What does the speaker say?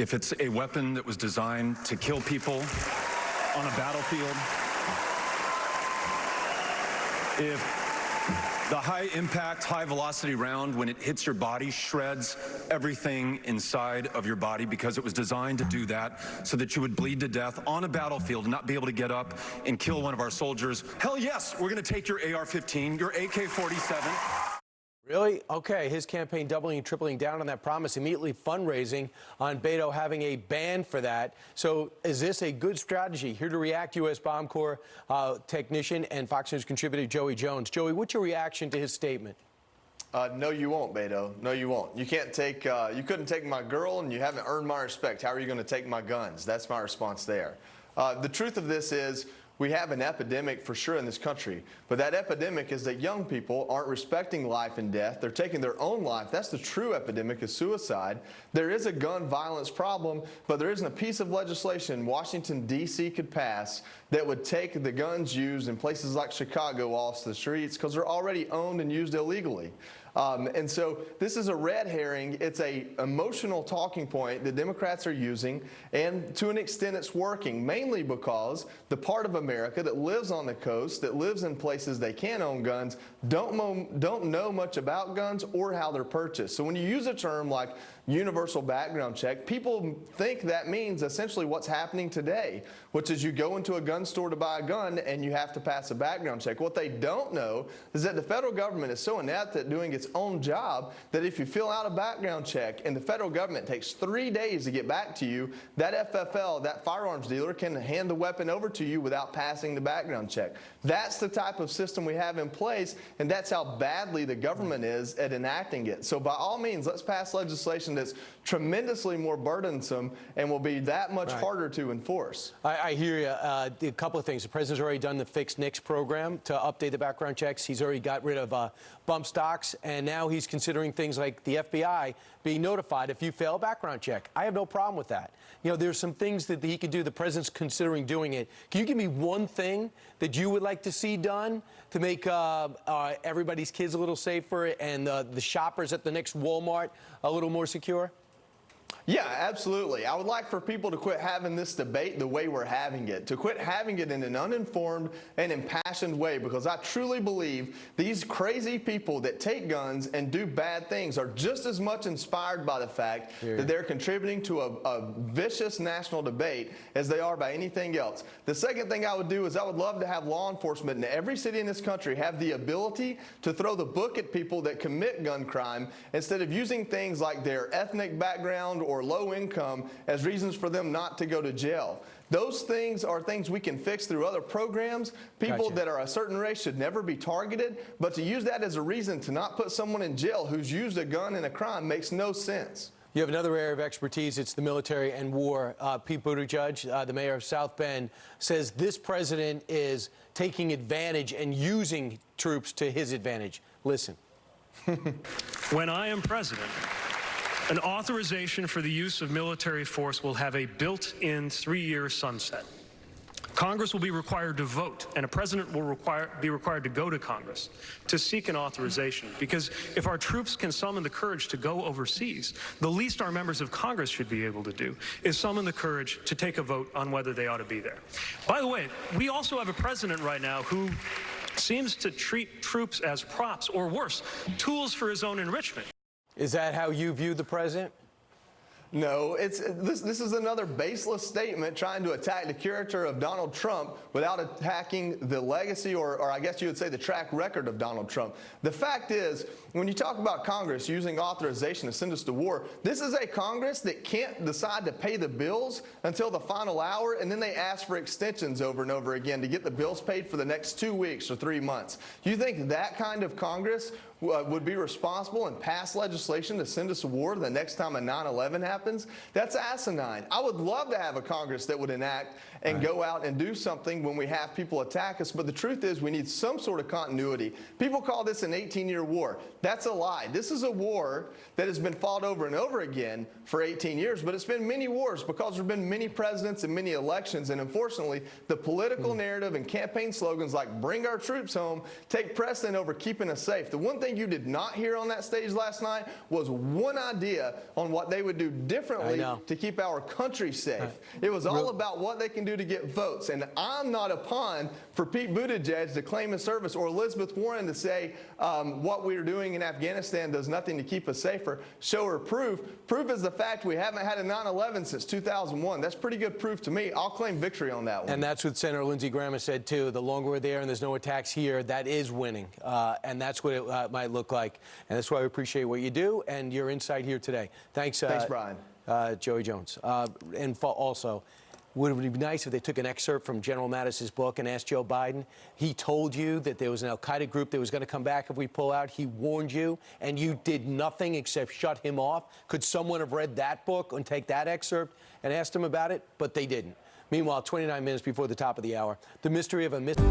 if it's a weapon that was designed to kill people on a battlefield, if the high-impact, high-velocity round, when it hits your body, shreds everything inside of your body because it was designed to do that so that you would bleed to death on a battlefield and not be able to get up and kill one of our soldiers. Hell yes, we're going to take your AR-15, your AK-47. Really? Okay, his campaign doubling and tripling down on that promise, immediately fundraising on Beto having a ban for that. So is this a good strategy? Here to react, U.S. Bomb Corps technician and Fox News contributor Joey Jones. Joey, what's your reaction to his statement? No, you won't, Beto. No, you won't. You can't take, you couldn't take my girl and you haven't earned my respect. How are you going to take my guns? That's my response there. The truth of this is, we have an epidemic for sure in this country, but that epidemic is that young people aren't respecting life and death. They're taking their own life. That's the true epidemic, is suicide. There is a gun violence problem, but there isn't a piece of legislation Washington, D.C. could pass that would take the guns used in places like Chicago off the streets because they're already owned and used illegally. And so this is a red herring. It's a emotional talking point that Democrats are using, and to an extent it's working, mainly because the part of America that lives on the coast, that lives in places they can own guns, don't know much about guns or how they're purchased. So when you use a term like universal background check, people think that means essentially what's happening today, which is you go into a gun store to buy a gun and you have to pass a background check. What they don't know is that the federal government is so inept at doing its own job that if you fill out a background check and the federal government takes 3 days to get back to you, that FFL, that firearms dealer, can hand the weapon over to you without passing the background check. That's the type of system we have in place, and that's how badly the government is at enacting it. So by all means, let's pass legislation that's tremendously more burdensome and will be that much harder to enforce. I hear you. A couple of things. The president's already done the Fix NICS program to update the background checks. He's already got rid of bump stocks, and now he's considering things like the FBI being notified if you fail a background check. I have no problem with that. You know, there's some things that he could do. The president's considering doing it. Can you give me one thing that you would like to see done to make everybody's kids a little safer and the shoppers at the next Walmart a little more secure? Yeah, absolutely. I would like for people to quit having this debate the way we're having it, to quit having it in an uninformed and impassioned way, because I truly believe these crazy people that take guns and do bad things are just as much inspired by the fact that they're contributing to a vicious national debate as they are by anything else. The second thing I would do is I would love to have law enforcement in every city in this country have the ability to throw the book at people that commit gun crime instead of using things like their ethnic background or low income as reasons for them not to go to jail. Those things are things we can fix through other programs. People that are a certain race should never be targeted, but to use that as a reason to not put someone in jail who's used a gun in a crime makes no sense. You have another area of expertise. It's the military and war. Pete Buttigieg, the mayor of South Bend, says this president is taking advantage and using troops to his advantage. Listen. When I am president, an authorization for the use of military force will have a built-in 3-year sunset. Congress will be required to vote, and a president will be required to go to Congress to seek an authorization. Because if our troops can summon the courage to go overseas, the least our members of Congress should be able to do is summon the courage to take a vote on whether they ought to be there. By the way, we also have a president right now who seems to treat troops as props, or worse, tools for his own enrichment. Is that how you view the president? No, this is another baseless statement trying to attack the character of Donald Trump without attacking the legacy or I guess you would say the track record of Donald Trump. The fact is, when you talk about Congress using authorization to send us to war, this is a Congress that can't decide to pay the bills until the final hour, and then they ask for extensions over and over again to get the bills paid for the next 2 weeks or 3 months. You think that kind of Congress would be responsible and pass legislation to send us to war the next time a 9/11 happens? That's asinine. I would love to have a Congress that would enact and go out and do something when we have people attack us, but the truth is we need some sort of continuity. People call this an 18-year war. That's a lie. This is a war that has been fought over and over again for 18 years, but it's been many wars because there have been many presidents and many elections, and unfortunately, the political narrative and campaign slogans like "bring our troops home" take precedent over keeping us safe. The one thing thing you did not hear on that stage last night was one idea on what they would do differently to keep our country safe. It was all about what they can do to get votes. And I'm not a pawn for Pete Buttigieg to claim his service or Elizabeth Warren to say what we're doing in Afghanistan does nothing to keep us safer. Show her proof. Proof is the fact we haven't had a 9/11 since 2001. That's pretty good proof to me. I'll claim victory on that one. And that's what Senator Lindsey Graham has said, too. The longer we're there and there's no attacks here, that is winning. And that's what it might look like. And that's why we appreciate what you do and your insight here today. Thanks, Brian. Joey Jones. And also, would it be nice if they took an excerpt from General Mattis's book and asked Joe Biden? He told you that there was an al-Qaeda group that was going to come back if we pull out. He warned you, and you did nothing except shut him off. Could someone have read that book and take that excerpt and asked him about it? But they didn't. Meanwhile, 29 minutes before the top of the hour, the mystery of a mystery.